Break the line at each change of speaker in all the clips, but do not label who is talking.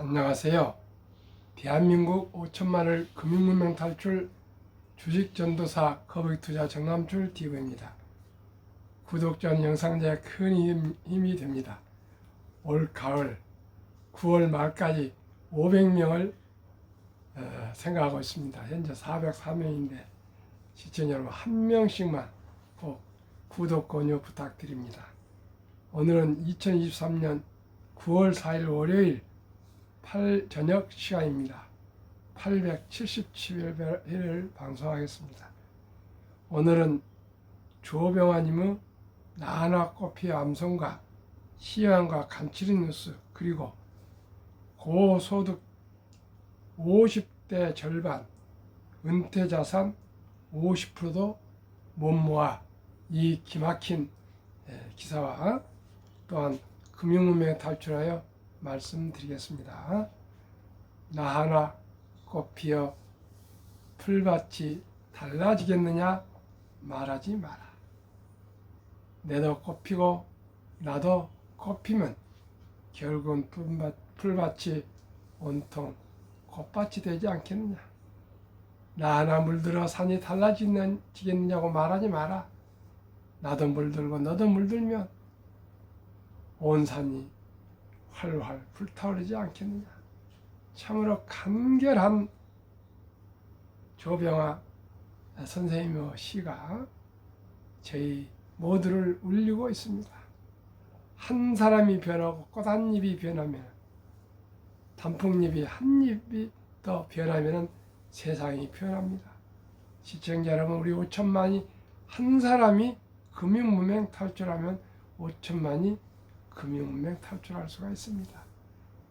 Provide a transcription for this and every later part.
안녕하세요. 대한민국 5천만을 금융문명 탈출 주식전도사 거북이투자 정남출 TV입니다. 구독자는 영상제에 큰 힘이 됩니다. 올 가을 9월 말까지 500명을 생각하고 있습니다. 현재 404명인데 시청자 여러분 한 명씩만 꼭 구독 권유 부탁드립니다. 오늘은 2023년 9월 4일 월요일 저녁 시간입니다. 877회를 방송하겠습니다. 오늘은 조병환님의 나하나 꽃피어 암송과 시황과 간추린 뉴스, 그리고 고소득 50대 절반, 은퇴자산 50%도 못 모아, 이 기막힌 기사와 또한 금융문명에 탈출하여 말씀드리겠습니다. 나하나 꽃피어 풀밭이 달라지겠느냐? 말하지 마라. 내도 꽃피고 나도 꽃피면 결국은 풀밭이 온통 꽃밭이 되지 않겠느냐? 나하나 물들어 산이 달라지겠느냐고 말하지 마라. 나도 물들고 너도 물들면 온 산이 활활 불타오르지 않겠느냐. 참으로 간결한 조병화 선생님의 시가 저희 모두를 울리고 있습니다. 한 사람이 변하고 꽃 한 잎이 변하면, 단풍잎이 한 잎이 더 변하면 세상이 변합니다. 시청자 여러분, 우리 5천만이 한 사람이 금융문명 탈출하면 5천만이 금융문명 탈출할 수가 있습니다.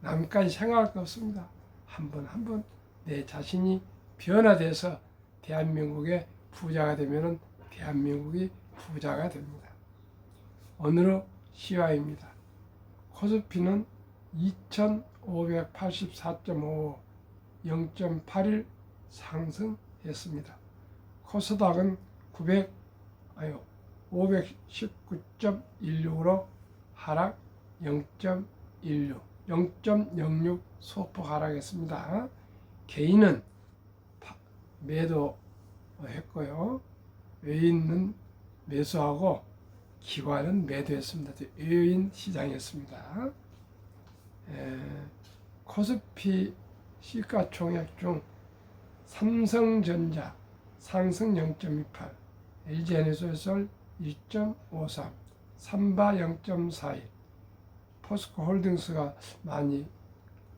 남까지 생각할 거 없습니다. 한 번 한 번 내 자신이 변화돼서 대한민국의 부자가 되면 대한민국이 부자가 됩니다. 오늘의 시화입니다. 코스피는 2584.5, 0.81 상승했습니다. 코스닥은 519.16으로 하락 0.06 소폭 하락했습니다. 개인은 매도했고요. 외인은 매수하고 기관은 매도했습니다. 외인 시장이었습니다. 코스피 시가총액 중 삼성전자 상승 0.28, LG에너지솔 1.53, 삼바 0.41, 포스코홀딩스가 많이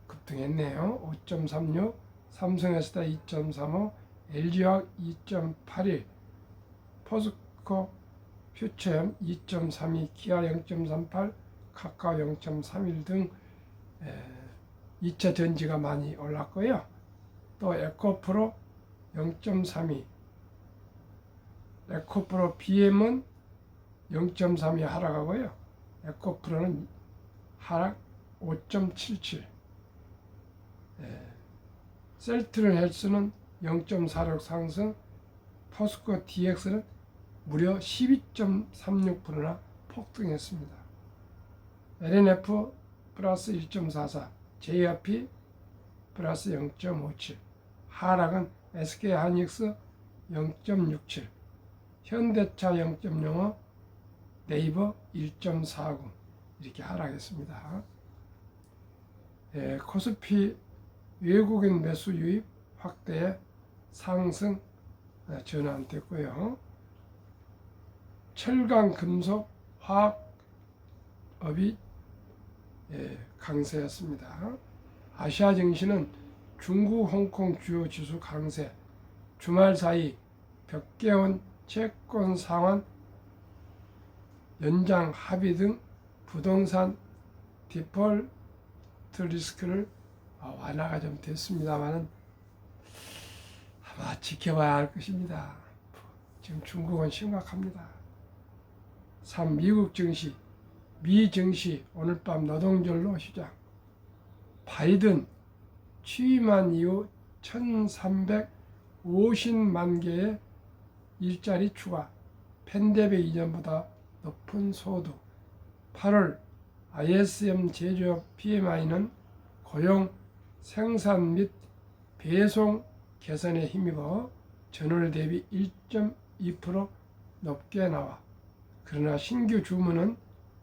급등했네요. 5.36, 삼성에스다 2.35, LG화학 2.81, 포스코 퓨처엠 2.32, 기아 0.38, 카카오 0.31 등 2차 전지가 많이 올랐고요. 또 에코프로 0.32, 에코프로 BM은 0.32 하락하고요. 에코프로는 하락 5.77, 셀트론 헬스는 0.46 상승, 포스코 DX는 무려 12.36%나 폭등했습니다. LNF 플러스 1.44, JRP 플러스 0.57, 하락은 SK하이닉스 0.67, 현대차 0.05, 네이버 1.49 이렇게 하락했습니다. 코스피 외국인 매수 유입 확대에 상승 전환됐고요. 철강, 금속, 화학업이 강세였습니다. 아시아 증시는 중국, 홍콩 주요 지수 강세, 주말 사이 벽개원 채권 상환 연장 합의 등 부동산 디폴트 리스크를 완화가 좀 됐습니다만은 아마 지켜봐야 할 것입니다. 지금 중국은 심각합니다. 3. 미국 증시, 미 증시 오늘 밤 노동절로 시작. 바이든 취임한 이후 1350만 개의 일자리 추가, 팬데믹 이전보다 높은 소득, 8월 ISM 제조업 PMI는 고용 생산 및 배송 개선에 힘입어 전월 대비 1.2% 높게 나와 그러나 신규 주문은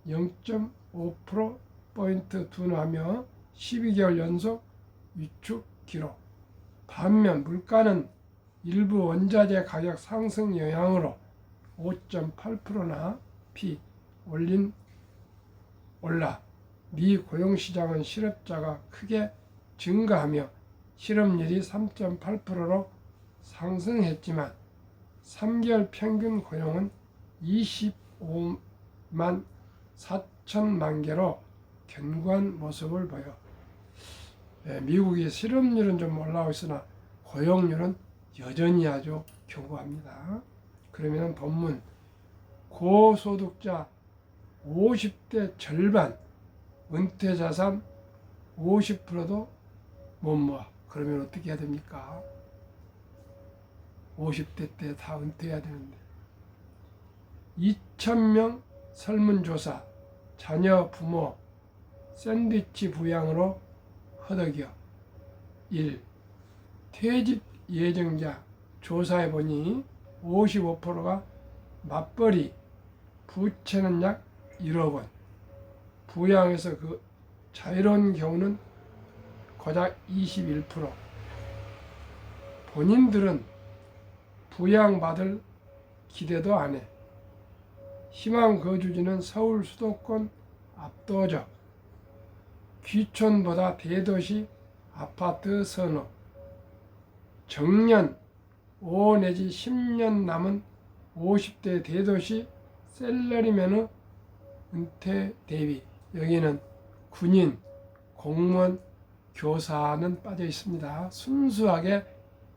0.5%포인트 둔화하며 12개월 연속 위축 기록. 반면 물가는 일부 원자재 가격 상승 영향으로 5.8%나 올라 미 고용시장은 실업자가 크게 증가하며 실업률이 3.8%로 상승했지만 3개월 평균 고용은 25만 4천만 개로 견고한 모습을 보여. 미국의 실업률은 좀 올라오고 있으나 고용률은 여전히 아주 견고합니다. 그러면 본문 고소득자 50대 절반 은퇴자산 50%도 못 모아. 그러면 어떻게 해야 됩니까? 50대 때 다 은퇴해야 되는데 2,000명 설문조사 자녀 부모 샌드위치 부양으로 허덕여 1. 퇴직 예정자 조사해보니 55%가 맞벌이 부채는 약 1억 원 부양에서 그 자유로운 경우는 고작 21%. 본인들은 부양받을 기대도 안 해. 희망 거주지는 서울 수도권 압도적. 귀촌보다 대도시 아파트 선호. 정년 5 내지 10년 남은 50대 대도시 셀러리맨의 은퇴 대비. 여기는 군인, 공무원, 교사는 빠져 있습니다. 순수하게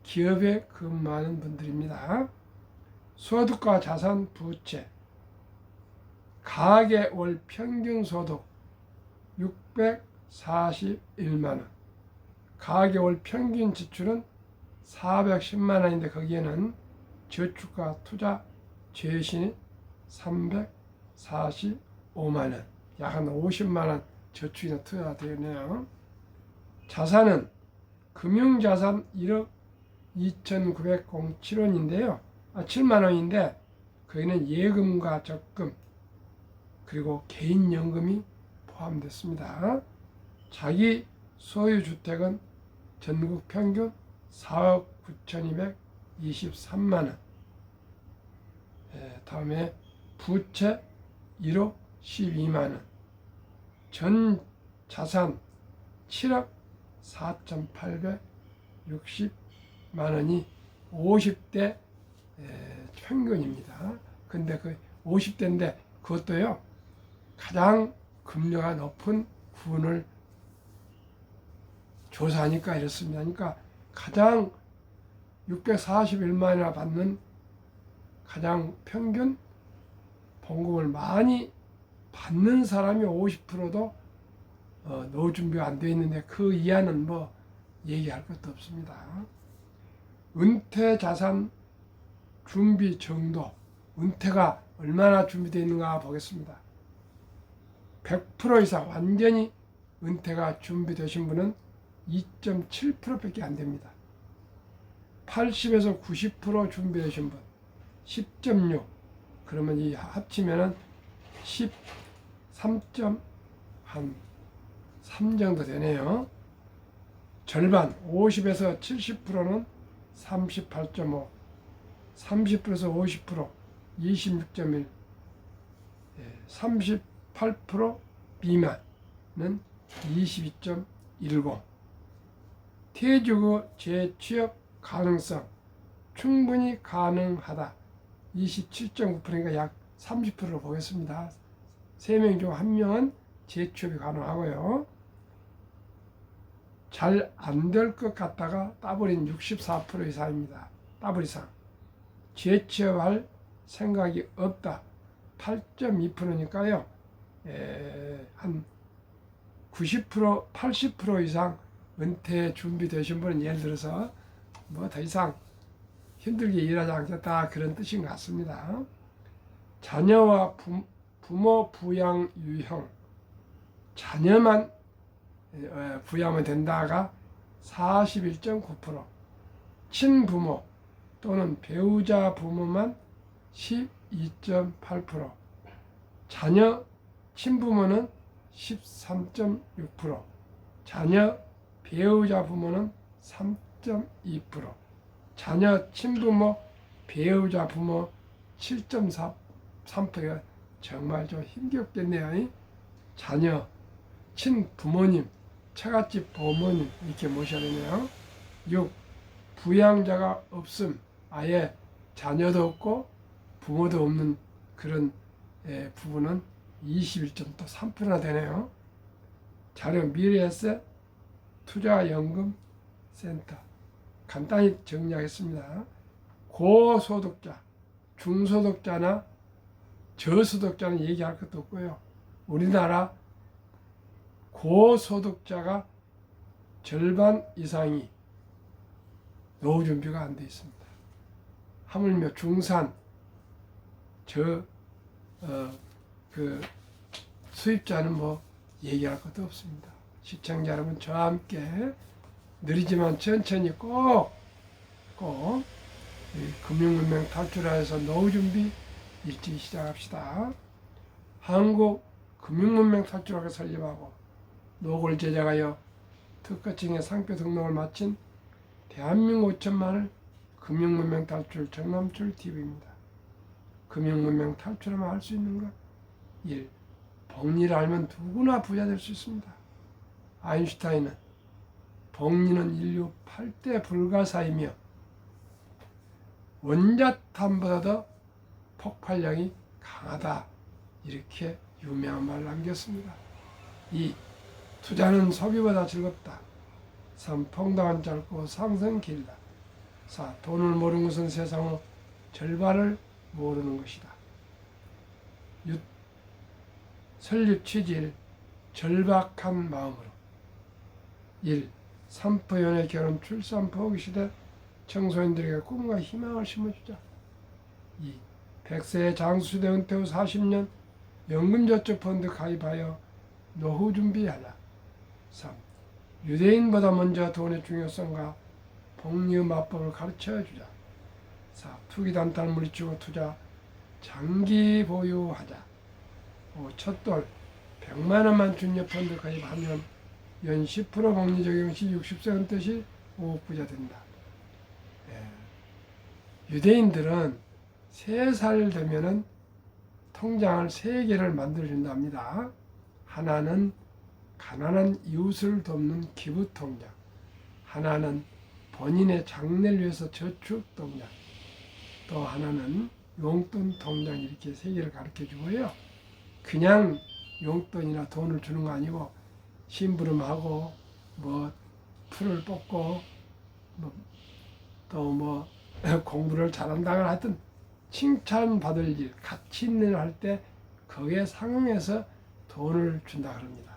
기업에 근무하는 분들입니다. 소득과 자산, 부채. 가계 월 평균 소득 641만 원. 가계 월 평균 지출은 410만 원인데 거기에는 저축과 투자, 재신이 345만 원. 약 한 50만 원 저축이나 투자가 되네요. 자산은 금융자산 1억 2,907원인데요. 7만 원인데 거기는 예금과 적금 그리고 개인연금이 포함됐습니다. 자기 소유주택은 전국 평균 4억 9,223만 원. 다음에 부채 1억 12만 원. 전 자산 7억 4,860만 원이 50대 평균입니다. 근데 그 50대인데 그것도요, 가장 금리가 높은 군을 조사하니까 이렇습니다. 그러니까 가장 641만 원이나 받는 가장 평균 봉급을 많이 받는 사람이 50%도 넣을 준비가 안 되어 있는데 그 이하는 뭐 얘기할 것도 없습니다. 은퇴 자산 준비 정도, 은퇴가 얼마나 준비되어 있는가 보겠습니다. 100% 이상 완전히 은퇴가 준비되신 분은 2.7%밖에 안 됩니다. 80에서 90% 준비되신 분 10.6, 그러면 이 합치면은 13.3 정도 되네요. 절반 50에서 70%는 38.5, 30%에서 50% 26.1, 38% 미만은 22.10. 퇴직 후 재취업 가능성 충분히 가능하다 27.9%니까 약 30%로 보겠습니다. 3명 중 1명은 재취업이 가능하고요. 잘 안 될 것 같다가 따버린 64% 이상입니다. 따블 이상. 재취업할 생각이 없다 8.2%니까요. 한 90%, 80% 이상 은퇴 준비되신 분은 예를 들어서 뭐 더 이상 힘들게 일하지 않겠다 그런 뜻인 것 같습니다. 자녀와 부모 부양 유형. 자녀만 부양하면 된다가 41.9%, 친부모 또는 배우자 부모만 12.8%, 자녀 친부모는 13.6%, 자녀 배우자 부모는 3.2%, 자녀 친부모 배우자 부모 7.3%가 정말 좀 힘겹겠네요. 자녀 친부모님, 처갓집 부모님 이렇게 모셔야 되네요. 6. 부양자가 없음, 아예 자녀도 없고 부모도 없는 그런 부부는 21.3%나 되네요. 자료 미래에셋 투자연금센터 간단히 정리하겠습니다. 고소득자, 중소득자나 저소득자는 얘기할 것도 없고요. 우리나라 고소득자가 절반 이상이 노후 준비가 안 돼 있습니다. 하물며 중산, 수입자는 뭐 얘기할 것도 없습니다. 시청자 여러분, 저와 함께 느리지만 천천히 꼭 금융문명 탈출하여서 노후 준비 일찍 시작합시다. 한국 금융문명 탈출하게 설립하고 노고를 제작하여 특허청의 상표 등록을 마친 대한민국 5천만을 금융문명 탈출 정남출 TV입니다. 금융문명 탈출하면 할 수 있는 것 1. 복리를 알면 누구나 부자 될 수 있습니다. 아인슈타인은 복리는 인류 8대 불가사이며 원자탄보다도 폭발력이 강하다, 이렇게 유명한 말을 남겼습니다. 2. 투자는 소비보다 즐겁다. 3. 통닭은 짧고 상승 길다. 4. 돈을 모르는 것은 세상의 절반을 모르는 것이다. 6. 설립 취지를 절박한 마음으로. 1. 산포연애 결혼 출산 포기 시대 청소년들에게 꿈과 희망을 심어주자. 2. 100세의 장수시대 은퇴 후 40년 연금저축펀드 가입하여 노후 준비하자. 3. 유대인보다 먼저 돈의 중요성과 복리의 마법을 가르쳐주자. 4. 투기단타를 물리치고 투자 장기 보유하자. 5. 첫돌 100만 원만 준여 펀드 가입하면 연 10% 복리 적용 시 60세 은퇴 시 5억 부자 된다. 유대인들은 3살 되면은 통장을 3개를 만들어준답니다. 하나는 가난한 이웃을 돕는 기부 통장, 하나는 본인의 장래를 위해서 저축 통장, 또 하나는 용돈 통장, 이렇게 3개를 가르쳐 주고요. 그냥 용돈이나 돈을 주는 거 아니고 심부름하고 뭐 풀을 뽑고 또 공부를 잘한다거나 하여튼 칭찬받을 일, 가치 있는 일 할 때 거기에 상응해서 돈을 준다 그럽니다.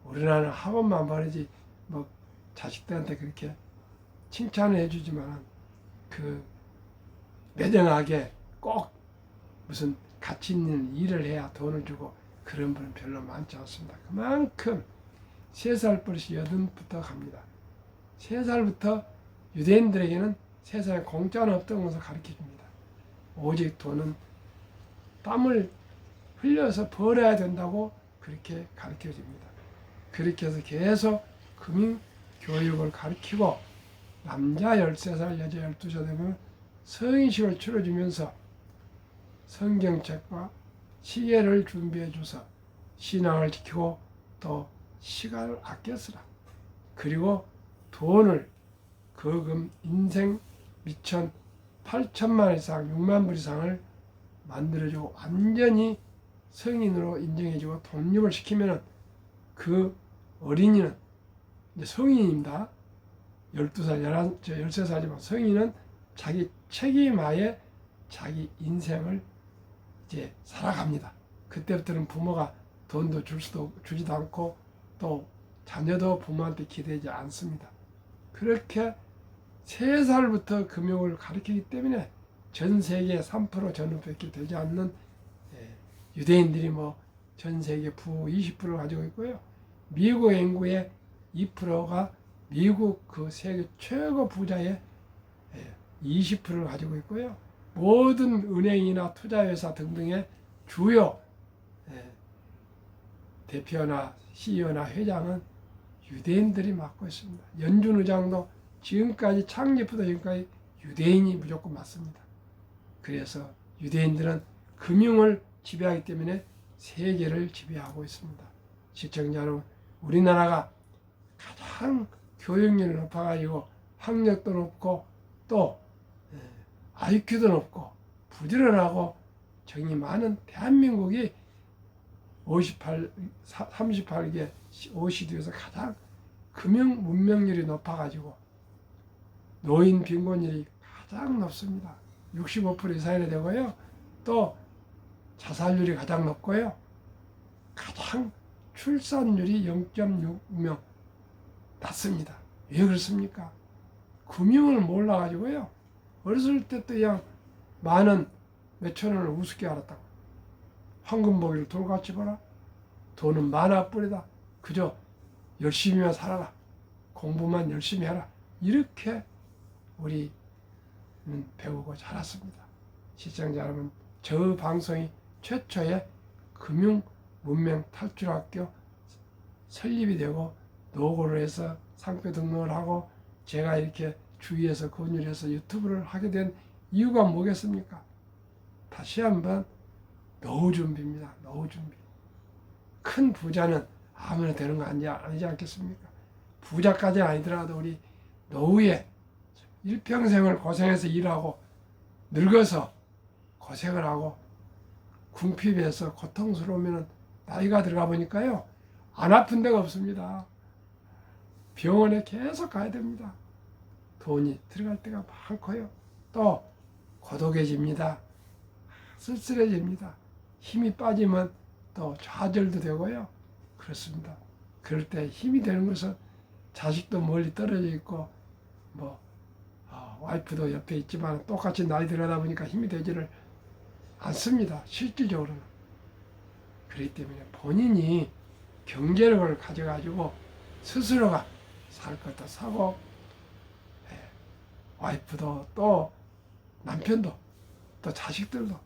우리나라는 학원만 보내지 뭐 자식들한테 그렇게 칭찬을 해주지만 매정하게 꼭 무슨 가치 있는 일을 해야 돈을 주고 그런 분은 별로 많지 않습니다. 그만큼 3살 버릇이 8부터 갑니다. 3살부터 유대인들에게는 세상에 공짜는 없다는 것을 가르쳐 줍니다. 오직 돈은 땀을 흘려서 벌어야 된다고 그렇게 가르쳐 줍니다. 그렇게 해서 계속 금융교육을 가르치고 남자 13살, 여자 12살 되면 성인식을 치러주면서 성경책과 시계를 준비해 줘서 신앙을 지키고 또 시간을 아껴 쓰라. 그리고 돈을 거금 인생 미천 8천만 원 이상 6만 불 이상을 만들어주고 완전히 성인으로 인정해주고 독립을 시키면 그 어린이는 이제 성인입니다. 12살, 13살이지만 성인은 자기 책임하에 자기 인생을 이제 살아갑니다. 그때부터는 부모가 돈도 주지도 않고 또 자녀도 부모한테 기대지 않습니다. 그렇게 3살부터 금융을 가르치기 때문에 전 세계 3% 전후밖에 되지 않는 유대인들이 전 세계 부 20%를 가지고 있고요. 미국 인구의 2%가 미국 그 세계 최고 부자의 20%를 가지고 있고요. 모든 은행이나 투자회사 등등의 주요 대표나 CEO나 회장은 유대인들이 맡고 있습니다. 연준 의장도 지금까지 창립부터 지금까지 유대인이 무조건 맡습니다. 그래서 유대인들은 금융을 지배하기 때문에 세계를 지배하고 있습니다. 시청자 여러분, 우리나라가 가장 교육률이 높아가지고 학력도 높고 또 IQ도 높고 부지런하고 정이 많은 대한민국이 38개 OECD에서 가장 금융 문명률이 높아가지고 노인 빈곤율이 가장 높습니다. 65% 이상이 되고요. 또 자살률이 가장 높고요. 가장 출산율이 0.6명 낮습니다. 왜 그렇습니까? 금융을 몰라가지고요. 어렸을 때부터 그냥 많은 몇천 원을 우습게 알았다고. 황금보기를 돌같이 보라. 돈은 만화뿐이다. 그저 열심히만 살아라. 공부만 열심히 해라. 이렇게 우리는 배우고 자랐습니다. 시청자 여러분, 저 방송이 최초의 금융 문명 탈출학교 설립이 되고 노고를 해서 상표 등록을 하고 제가 이렇게 주위에서 권유해서 유튜브를 하게 된 이유가 뭐겠습니까? 다시 한번 노후 준비입니다. 노후 준비. 큰 부자는 아무나 되는 거 아니지 않겠습니까? 부자까지는 아니더라도 우리 노후에 일평생을 고생해서 일하고 늙어서 고생을 하고 궁핍해서 고통스러우면 나이가 들어가 보니까요. 안 아픈 데가 없습니다. 병원에 계속 가야 됩니다. 돈이 들어갈 때가 많고요. 또 고독해집니다. 쓸쓸해집니다. 힘이 빠지면 또 좌절도 되고요. 그렇습니다. 그럴 때 힘이 되는 것은 자식도 멀리 떨어져 있고 와이프도 옆에 있지만 똑같이 나이 들어가다 보니까 힘이 되지를 않습니다. 실질적으로는. 그렇기 때문에 본인이 경제력을 가져가지고 스스로가 살 것도 사고 와이프도 또 남편도 또 자식들도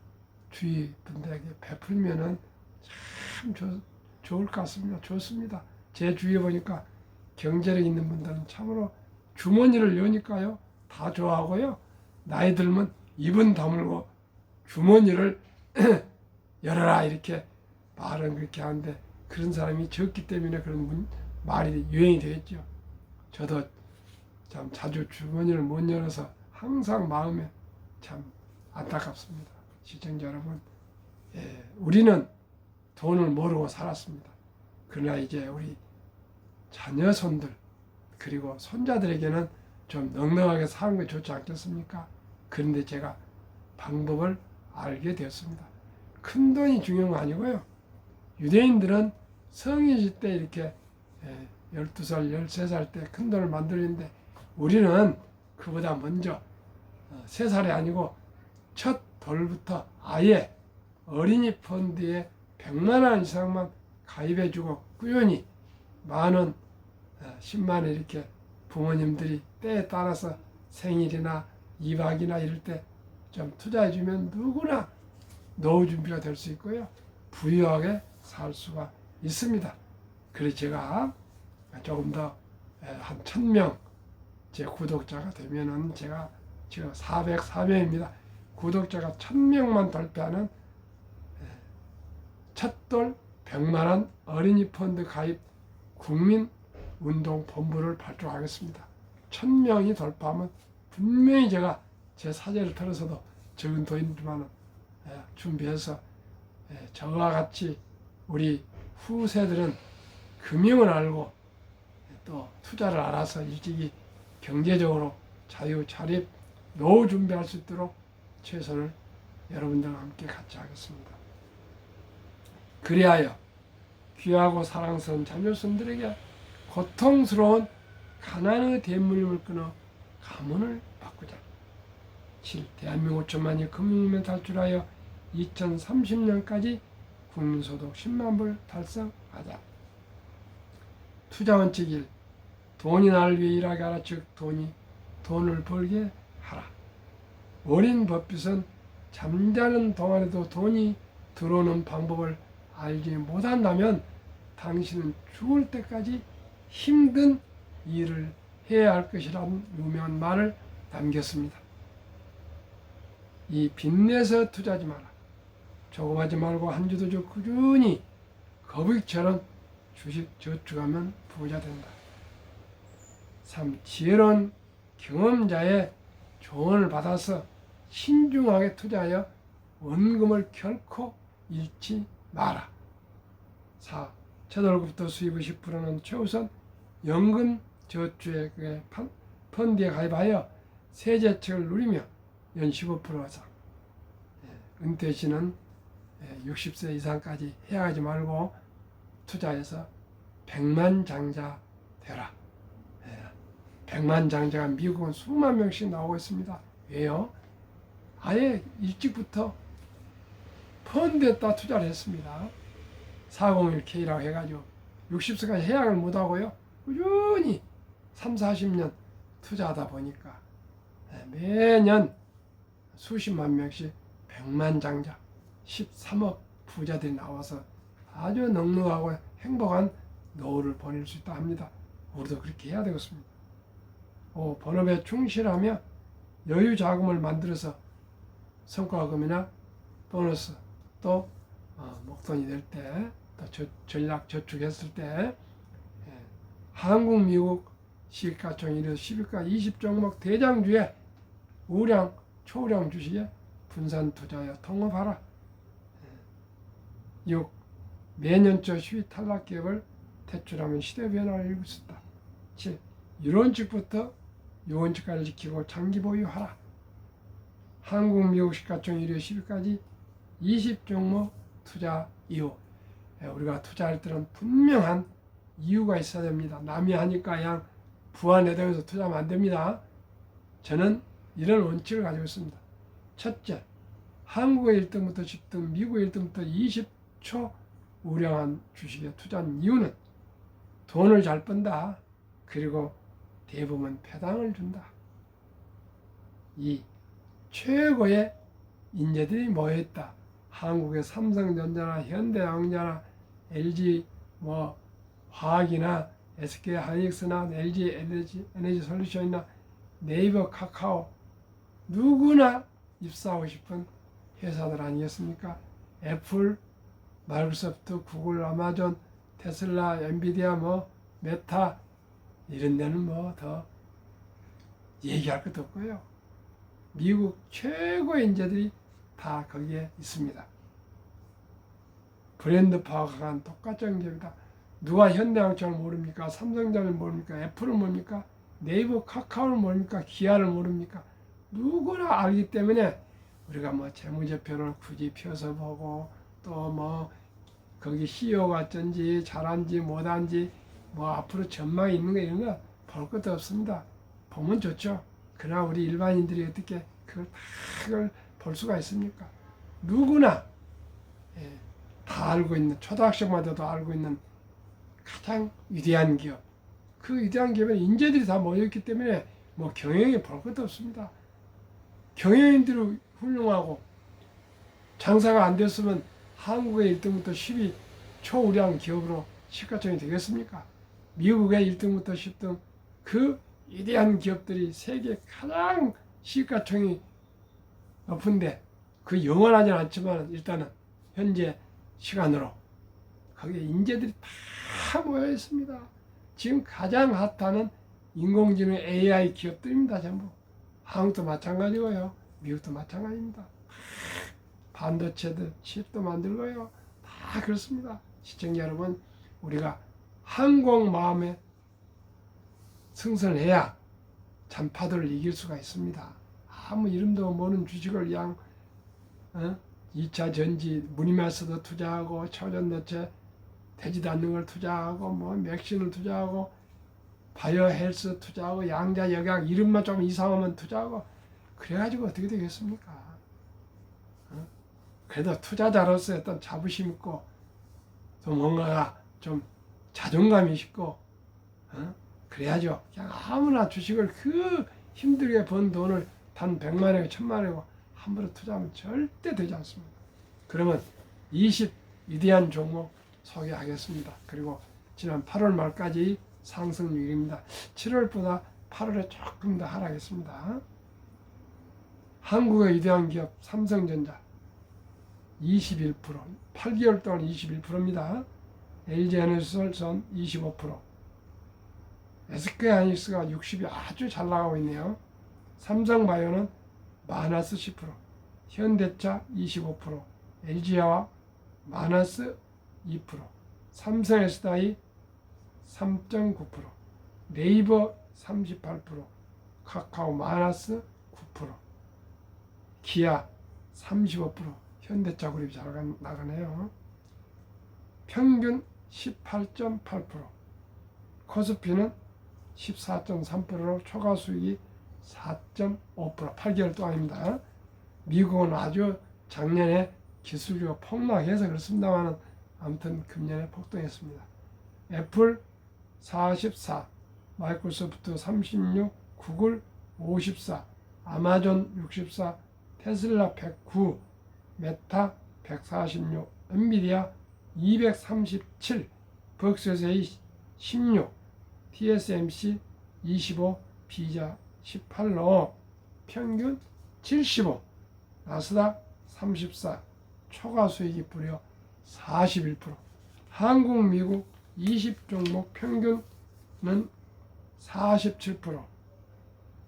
주위 분들에게 베풀면은 참 좋을 것 같습니다. 좋습니다. 제 주위에 보니까 경제력 있는 분들은 참으로 주머니를 여니까요. 다 좋아하고요. 나이 들면 입은 다물고 주머니를 열어라 이렇게 말은 그렇게 하는데 그런 사람이 적기 때문에 그런 말이 유행이 되겠죠. 저도 참 자주 주머니를 못 열어서 항상 마음에 참 안타깝습니다. 시청자 여러분, 우리는 돈을 모르고 살았습니다. 그러나 이제 우리 자녀손들 그리고 손자들에게는 좀 넉넉하게 사는 게 좋지 않겠습니까? 그런데 제가 방법을 알게 되었습니다. 큰 돈이 중요한 거 아니고요. 유대인들은 성인일 때 이렇게 12살, 13살 때 큰 돈을 만들었는데 우리는 그보다 먼저 3살이 아니고 첫 돌부터 아예 어린이 펀드에 100만 원 이상만 가입해주고 꾸준히 만원, 10만 원 이렇게 부모님들이 때에 따라서 생일이나 2박이나 이럴 때 좀 투자해주면 누구나 노후 준비가 될 수 있고요. 부유하게 살 수가 있습니다. 그래서 제가 조금 더 한 1000명 제 구독자가 되면은 제가 지금 404명입니다. 구독자가 1000명만 돌파하는 첫돌 100만 원 어린이 펀드 가입 국민운동본부를 발족하겠습니다. 1000명이 돌파하면 분명히 제가 제 사제를 털어서도 적은 돈이지만 준비해서 저와 같이 우리 후세들은 금융을 알고 또 투자를 알아서 일찍이 경제적으로 자유, 자립, 노후 준비할 수 있도록 최선을 여러분들과 함께 같이 하겠습니다. 그리하여 귀하고 사랑스러운 자녀손들에게 고통스러운 가난의 대물림을 끊어 가문을 바꾸자. 7. 대한민국 5천만이 금융위면 탈출하여 2030년까지 국민소득 10만 불 달성하자. 투자원칙 1. 돈이 나를 위해 일하게 하라. 즉 돈을 벌게 하라. 워렌 버핏은 잠자는 동안에도 돈이 들어오는 방법을 알지 못한다면 당신은 죽을 때까지 힘든 일을 해야 할 것이라는 유명한 말을 남겼습니다. 이 빚내서 투자하지 마라. 조금하지 말고 한 주도 주 꾸준히 거북이처럼 주식 저축하면 부자 된다. 3. 지혜로운 경험자의 조언을 받아서 신중하게 투자하여 원금을 결코 잃지 마라. 4. 첫 월급부터 수입의 10%는 최우선 연금 저축의 펀드에 가입하여 세제책을 누리며 연 15% 이상. 은퇴 시는 60세 이상까지 해야 하지 말고 투자해서 백만장자 되라. 백만장자가 미국은 수만 명씩 나오고 있습니다. 왜요? 아예 일찍부터 펀드에다 투자를 했습니다. 401k라고 해가지고 60세까지 해약을 못하고요. 꾸준히 3, 40년 투자하다 보니까 매년 수십만 명씩 백만장자 13억 부자들이 나와서 아주 넉넉하고 행복한 노후를 보낼 수 있다 합니다. 우리도 그렇게 해야 되겠습니다. 본업에 충실하며 여유 자금을 만들어서 성과금이나 보너스 또 목돈이 될 때 또 전략 저축했을 때 한국 미국 시가총 1에서 10위가 20종목 대장주에 우량 초우량 주식에 분산 투자하여 통합하라. 6. 매년초 시위 탈락 기업을 퇴출하면 시대 변화를 일으킬 수 있다. 7. 유론칙부터 유원칙까지 지키고 장기 보유하라. 한국 미국 시가총 1위 10위까지 20종목 투자 이유. 우리가 투자할 때는 분명한 이유가 있어야 됩니다. 남이 하니까 그냥 부안해당해서 투자하면 안 됩니다. 저는 이런 원칙을 가지고 있습니다. 첫째, 한국의 1등부터 10등, 미국의 1등부터 20초 우량한 주식에 투자한 이유는 돈을 잘 번다. 그리고 대부분 배당을 준다. 2. 최고의 인재들이 모여있다. 한국의 삼성전자나 현대양자나 LG 화학이나 SK 하이닉스나 LG 에너지 솔루션이나 네이버 카카오 누구나 입사하고 싶은 회사들 아니겠습니까? 애플, 마이크로소프트, 구글, 아마존, 테슬라, 엔비디아, 메타 이런 데는 더 얘기할 것도 없고요. 미국 최고의 인재들이 다 거기에 있습니다. 브랜드 파악한 똑같은 기업이다. 누가 현대양처를 모릅니까? 삼성전자를 모릅니까? 애플을 모릅니까? 네이버, 카카오를 모릅니까? 기아를 모릅니까? 누구나 알기 때문에 우리가 재무제표를 굳이 펴서 보고 또 거기 CEO가 어쩐지 잘한지 못한지 앞으로 전망이 있는 거 이런 거 볼 것도 없습니다. 보면 좋죠. 그러나 우리 일반인들이 어떻게 그걸 볼 수가 있습니까? 누구나 다 알고 있는 초등학생마다도 알고 있는 가장 위대한 기업, 그 위대한 기업에 인재들이 다 모여있기 때문에 경영에 볼 것도 없습니다. 경영인들이 훌륭하고 장사가 안 됐으면 한국의 1등부터 10위 초우량 기업으로 시가총이 되겠습니까? 미국의 1등부터 10등 그 위대한 기업들이 세계 가장 시가총이 높은데 그 영원하지 않지만 일단은 현재 시간으로 거기에 인재들이 다 모여 있습니다. 지금 가장 핫하는 인공지능 AI 기업들입니다. 전부. 한국도 마찬가지고요. 미국도 마찬가지입니다. 반도체들 칩도 만들고요. 다 그렇습니다. 시청자 여러분, 우리가 항공 마음에 승선해야 잔파도를 이길 수가 있습니다. 아무 이름도 모르는 주식을 2차 전지 무늬마스도 투자하고 초전도체 되지도 않는 걸 투자하고 맥신을 투자하고 바이오 헬스 투자하고 양자 역약 이름만 좀 이상하면 투자하고 그래가지고 어떻게 되겠습니까? 그래도 투자자로서 어떤 자부심 있고 또 뭔가 좀 자존감이 있고 그래야죠. 그냥 아무나 주식을 그 힘들게 번 돈을 단 100만 원이고 1000만 원이고 함부로 투자하면 절대 되지 않습니다. 그러면 20 위대한 종목 소개하겠습니다. 그리고 지난 8월 말까지 상승률입니다. 7월보다 8월에 조금 더 하락했습니다. 한국의 위대한 기업 삼성전자 21%, 8개월 동안 21%입니다. LG에너지솔루션 25%, SK하이닉스가 60이 아주 잘 나가고 있네요. 삼성바이오는 마이너스 10%, 현대차 25%, LG화학 마이너스 2%, 삼성SDI 3.9%, 네이버 38%, 카카오 마이너스 9%, 기아 35%, 현대차 그룹이 잘 나가네요. 평균 18.8%, 코스피는 14.3%로 초과 수익이 4.5%, 8개월 동안입니다. 미국은 아주 작년에 기술주가 폭락해서 그렇습니다만 아무튼 금년에 폭등했습니다. 애플 44, 마이크로소프트 36, 구글 54, 아마존 64, 테슬라 109, 메타 146, 엔비디아 237, 벅스세이 16, TSMC 25, 비자 18로 평균 75, 나스닥 34, 초과 수익이 무려 41%, 한국, 미국 20종목 평균은 47%,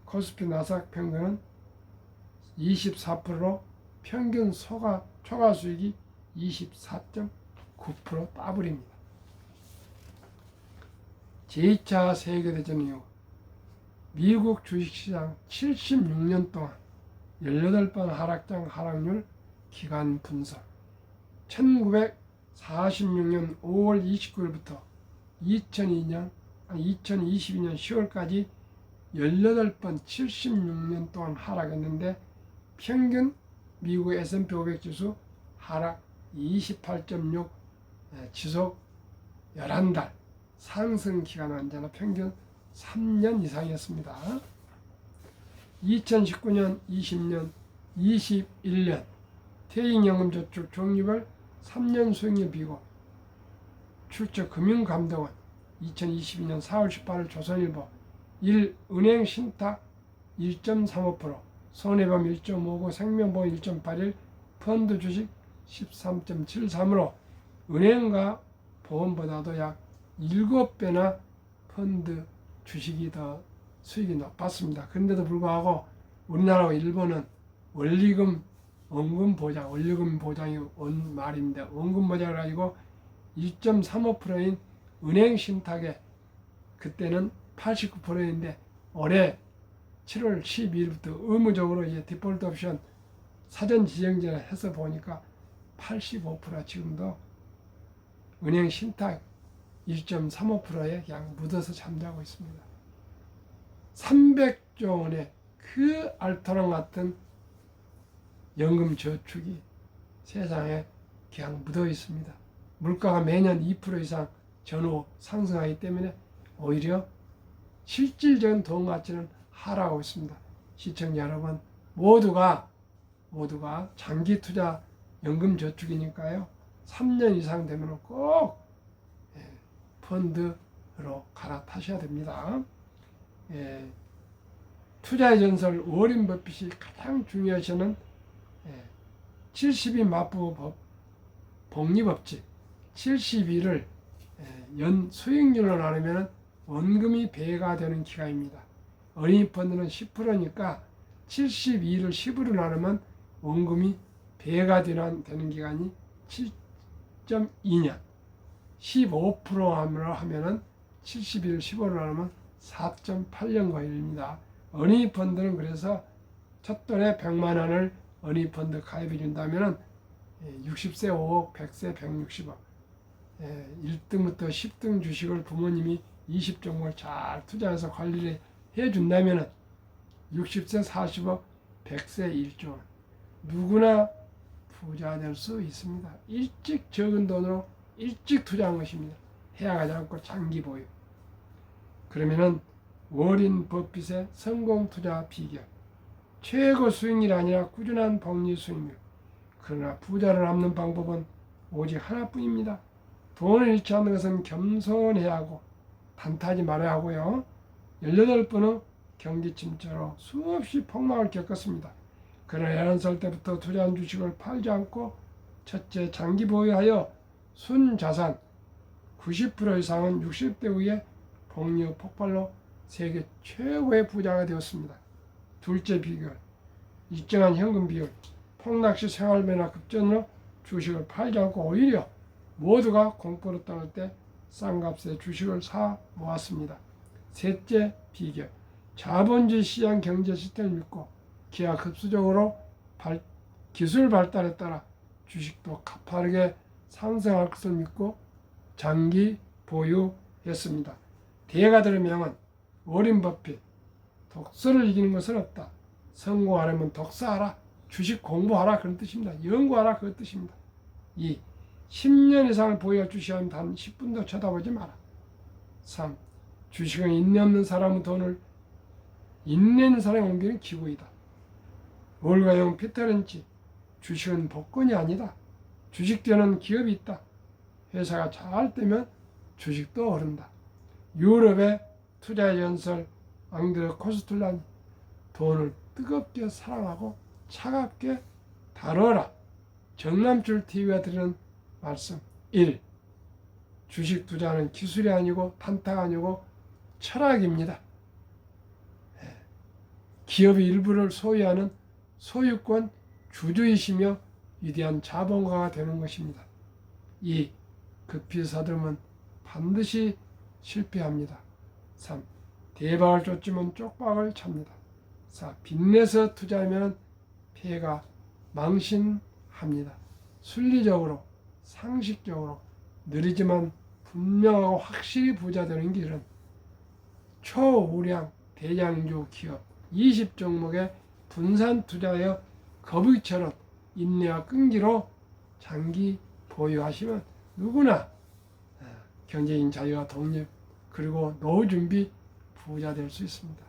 코스피 나스닥 평균은 24%로 평균 초과 수익이 24.9% 더블입니다. 제2차 세계대전 이후 미국 주식시장 76년 동안 18번 하락장 하락률 기간 분석 1946년 5월 29일부터 2022년 10월까지 18번 76년 동안 하락했는데 평균 미국 S&P 500 지수 하락 28.6 지속 11달 상승 기간 언제나 평균 3년 이상이었습니다. 2019년, 20년, 21년 퇴직연금저축 종류별 3년 수익률 비교 출처 금융감독원 2022년 4월 18일 조선일보 1. 은행 신탁 1.35%, 손해보험 1.59, 생명보험 1.81, 펀드 주식 13.73으로 은행과 보험보다도 약 7배나 펀드 주식이 더 수익이 높았습니다. 그런데도 불구하고 우리나라와 일본은 원리금, 원금 보장, 원리금 보장이 원 말인데 원금 보장을 가지고 1.35%인 은행 신탁에 그때는 89%인데 올해 7월 12일부터 의무적으로 이제 디폴트 옵션 사전 지정제를 해서 보니까 85%가 지금도 은행 신탁 1.35%에 그냥 묻어서 잠자고 있습니다. 300조 원의 그 알토랑 같은 연금 저축이 세상에 그냥 묻어 있습니다. 물가가 매년 2% 이상 전후 상승하기 때문에 오히려 실질적인 돈 가치는 하락하고 있습니다. 시청자 여러분 모두가 장기 투자 연금 저축이니까요. 3년 이상 되면 꼭 펀드로 갈아타셔야 됩니다. 투자의 전설 워렌 버핏이 가장 중요하시는 72 맞부 복리법칙 72를 연 수익률로 나누면 원금이 배가 되는 기간입니다. 어린이 펀드는 10%니까 72를 10으로 나누면 원금이 배가 되는 기간이 7.2년 15% 하면은 71을 15로 나누면 4.8년 걸립니다. 어린이 펀드는 그래서 첫 돈에 100만 원을 어린이 펀드 가입해 준다면은 60세 5억, 100세 160억 1등부터 10등 주식을 부모님이 20종목을 잘 투자해서 관리를 해준다면 60세 40억, 100세 1조 원 누구나 부자 될 수 있습니다. 일찍 적은 돈으로 일찍 투자한 것입니다. 해약하지 않고 장기 보유. 그러면은 월인 법빚의 성공 투자 비결. 최고 수익률이 아니라 꾸준한 복리 수익률. 그러나 부자를 남는 방법은 오직 하나뿐입니다. 돈을 잃지 않는 것은 겸손해야 하고 단타하지 말아야 하고요. 18번은 경기 침체로 수없이 폭락을 겪었습니다. 그러나 11살 때부터 투자한 주식을 팔지 않고 첫째, 장기 보유하여 순자산 90% 이상은 60대 후에 복리 폭발로 세계 최고의 부자가 되었습니다. 둘째 비결, 일정한 현금 비율, 폭락시 생활변화 급전으로 주식을 팔지 않고 오히려 모두가 공포로 떠날 때 싼 값에 주식을 사 모았습니다. 셋째 비결, 자본주의 시장 경제 시스템을 믿고 기하급수적으로 기술 발달에 따라 주식도 가파르게 상승할 것을 믿고 장기 보유했습니다. 대가들의 명언, 워렌 버핏, 독서를 이기는 것은 없다. 성공하려면 독서하라, 주식 공부하라, 그런 뜻입니다. 연구하라, 그런 뜻입니다. 2. 10년 이상을 보유한 주식은 단 10분도 쳐다보지 마라. 3. 주식은 인내 없는 사람은 돈을 인내 있는 사람이 옮기는 기구이다. 월가용 피터렌치, 주식은 복권이 아니다. 주식 되는 기업이 있다. 회사가 잘 되면 주식도 오른다. 유럽의 투자 연설 앙드레 코스툴란이 돈을 뜨겁게 사랑하고 차갑게 다뤄라. 정남줄 TV가 드리는 말씀 1. 주식 투자는 기술이 아니고 탄타가 아니고 철학입니다. 기업의 일부를 소유하는 소유권 주주이시며 위대한 자본가가 되는 것입니다. 2. 급히 서두르면 반드시 실패합니다. 3. 대박을 쫓으면 쪽박을 찹니다. 4. 빚내서 투자하면 폐가 망신합니다. 순리적으로 상식적으로 느리지만 분명하고 확실히 부자 되는 길은 초우량 대장주 기업 20종목에 분산 투자하여 거북이처럼 인내와 끈기로 장기 보유하시면 누구나 경제인 자유와 독립 그리고 노후 준비 부자 될 수 있습니다.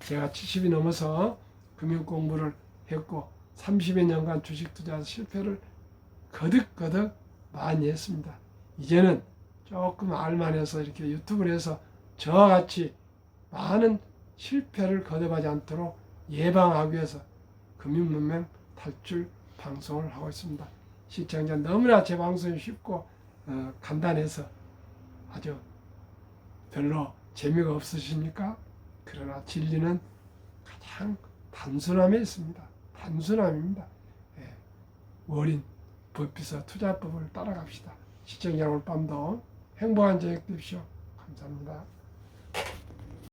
제가 70이 넘어서 금융 공부를 했고 30여 년간 주식 투자 실패를 거듭거듭 많이 했습니다. 이제는 조금 알만해서 이렇게 유튜브를 해서 저와 같이 많은 실패를 거듭하지 않도록 예방하기 위해서 금융문맹 탈출 방송을 하고 있습니다. 시청자 너무나 제 방송이 쉽고 간단해서 아주 별로 재미가 없으십니까? 그러나 진리는 가장 단순함에 있습니다. 단순함입니다. 월인 버핏의 투자법을 따라갑시다. 시청자 오늘 밤도 행복한 저녁 되십시오. 감사합니다.